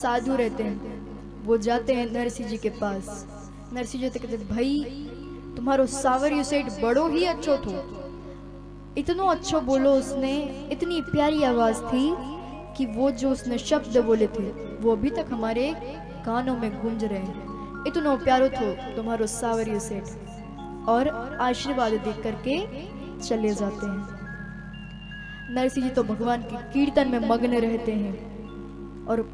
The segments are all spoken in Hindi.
साधु रहते हैं, वो जाते हैं नरसिंह जी के पास। नरसिंह जी कहते भाई तुम्हारो सावरियो सेठ बड़ो ही अच्छो थो, इतनो अच्छो बोलो उसने, इतनी प्यारी आवाज थी कि वो जो उसने शब्द बोले थे वो अभी तक हमारे कानों में गूंज रहे हैं। इतनो प्यारो थो तुम्हारो सावरियो सेठ, और आशीर्वाद दे करके चले जाते हैं। नरसिंह जी तो भगवान के कीर्तन में मग्न रहते हैं और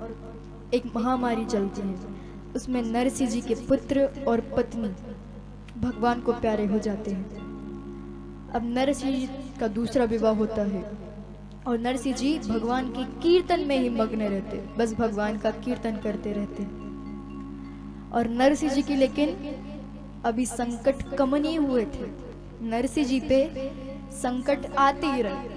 एक महामारी चलती है, उसमें नरसिंह जी के पुत्र और पत्नी भगवान को प्यारे हो जाते हैं। अब नरसिंह जी का दूसरा विवाह होता है और नरसिंह जी भगवान के कीर्तन में ही मग्न रहते, बस भगवान का कीर्तन करते रहते। और नरसिंह जी की लेकिन अभी संकट कम नहीं हुए थे, नरसिंह जी पे संकट आते ही रहे,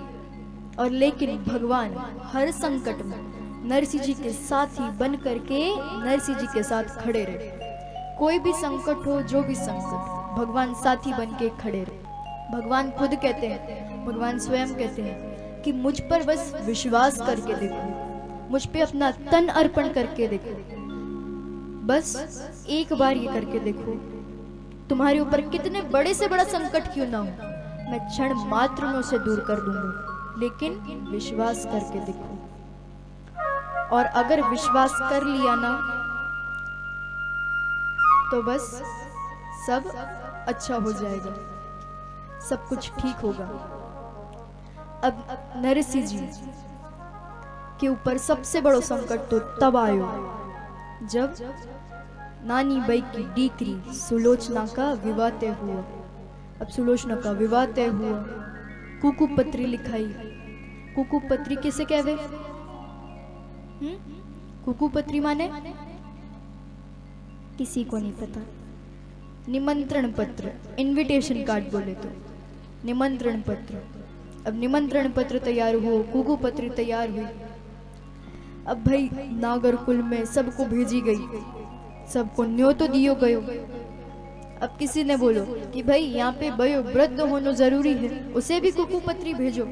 और लेकिन भगवान हर संकट में नरसिंह जी के साथी बन करके नरसिंह जी के साथ खड़े रहे। कोई भी संकट हो, जो भी संकट, भगवान साथी बन के खड़े रहे। भगवान खुद कहते हैं, भगवान स्वयं कहते हैं कि मुझ पर बस विश्वास करके देखो, मुझ पे अपना तन अर्पण करके देखो, बस एक बार ये करके देखो, तुम्हारे ऊपर कितने बड़े से बड़ा संकट क्यों ना हो, मैं क्षण मात्र में उसे दूर कर दूंगा, लेकिन विश्वास करके देखो। और अगर विश्वास कर लिया ना तो बस सब अच्छा हो जाएगा, सब कुछ ठीक होगा। अब नरसिंह जी के ऊपर सबसे बड़ा संकट तो तब आयो जब नानी बाई की दीकरी सुलोचना का विवाह तय हुआ। अब सुलोचना का विवाह तय हुआ, कुकू पत्री लिखाई। कुकू पत्री किसे कहवे? कुकू पत्री माने किसी को नहीं पता। निमंत्रण पत्र, इनविटेशन कार्ड बोले तो निमंत्रण पत्र। अब निमंत्रण पत्र तैयार हो, कुकू पत्री तैयार हुई। अब भाई नागरकुल में सबको भेजी गई, सबको न्योतो दियो गयो। अब किसी ने बोलो कि भाई यहाँ पे वयोवृद्ध होना जरूरी है, उसे भी कुकू पत्री भेजो।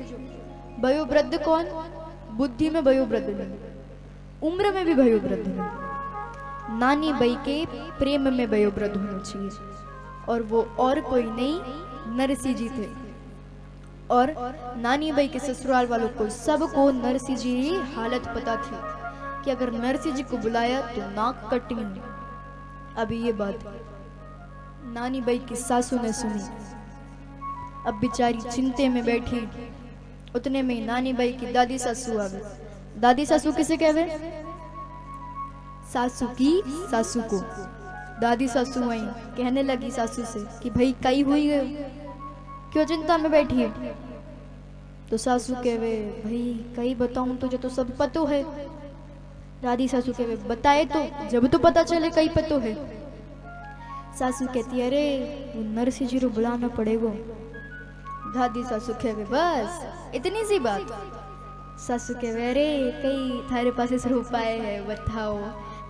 वयोवृद्ध कौन? बुद्धि में वयोवृद्ध नहीं, उम्र में भी वयोवृद्ध नहीं, नानी बाई के प्रेम में वयोवृद्ध होना चाहिए। और वो और कोई नहीं, नरसिंह जी थे। और नानी बाई के ससुराल वालों को सबको नरसिंह जी की हालत पता थी कि अगर नरसिंह जी को बुलाया तो नाक कटेंगे। अभी ये बात नानी बाई की सासू ने सुनी, अब बेचारी चिंते में बैठी। उतने में नानी बाई की दादी सासू आ गई। दादी सासू किसे कहवे? सासू की सासू को दादी सासू आई, कहने लगी सासू से कि भाई कई हुई गए, क्यों चिंता में बैठी है? तो सासू कहवे भाई कई बताऊं तुझे तो सब पतो है। दादी सासू कहवे बताए तो, जब तो पता चले कई पतो है। सासू कहती अरे वो नरसिंह जी को बुलाना पड़ेगा। दादी सासू कहवे बस इतनी सी बात। सासू कहवे अरे कई थारे पास इस उपाय है, बताओ,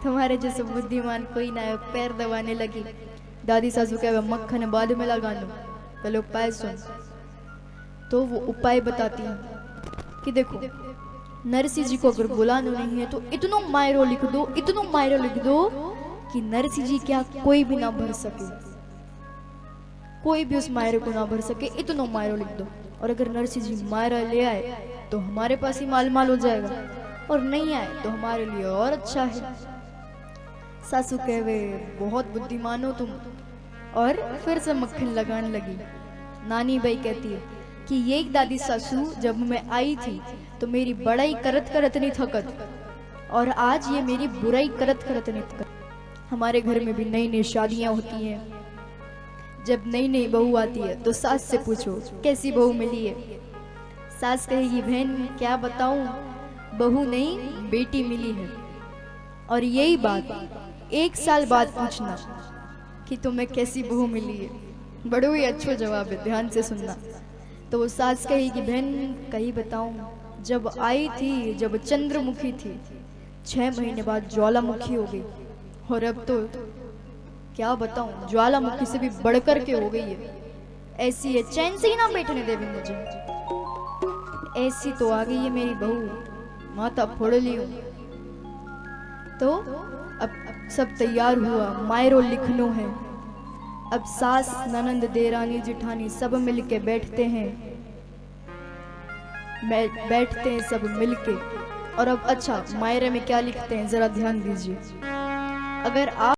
तुम्हारे जैसे बुद्धिमान कोई ना है। पैर दबाने लगी। दादी सासू कहवे मक्खन बाद में लगानो, पहले उपाय सुन। तो वो उपाय बताती है कि देखो नरसिंह जी को अगर बुलाना नहीं है तो इतनो मायरो लिख दो, इतनो मायरो लिख दो कि नरसिंह जी क्या कोई भी ना भर सके, कोई भी उस मायरे को ना भर सके, इतनो मायरो लिख दो। और अगर नरसिंह जी मायरा ले आए तो हमारे पास ही माल माल हो जाएगा, और नहीं आए तो हमारे लिए और अच्छा है। सासू कहवे बहुत बुद्धिमान हो तुम, और फिर से मक्खन लगाने लगी। नानी बाई कहती है कि ये दादी सासू जब मैं आई थी तो मेरी बड़ाई करत करत नहीं थकत, और आज ये मेरी बुराई करत करत नहीं थकत। हमारे घर में भी नई नई शादियां होती हैं, जब नई नई बहू आती है तो सास से पूछो कैसी बहू मिली है। सास कहेगी बहन क्या बताऊं, बहू नहीं बेटी मिली है। और यही बात 1 साल बाद पूछना कि तुम्हें कैसी बहू मिली है। बड़ो ही अच्छा जवाब है, ध्यान से सुनना। तो वो सास कहेगी बहन कहीं बताऊं, जब आई थी जब चंद्रमुखी थी, 6 महीने बाद ज्वालामुखी हो गई, और अब तो क्या बताऊं ज्वालामुखी से भी बढ़कर के हो गई है। ऐसी है चैन से ही ना बैठने देवी मुझे, ऐसी तो आ गई है मेरी बहू, माथा फोड़ ली हूं। तो अब सब तैयार हुआ, मायरो लिखनो है। अब सास ननंद देरानी जिठानी सब मिलके बैठते हैं, बैठते हैं सब मिलके। और अब अच्छा मायरे में क्या लिखते हैं जरा ध्यान दीजिए। अगर आप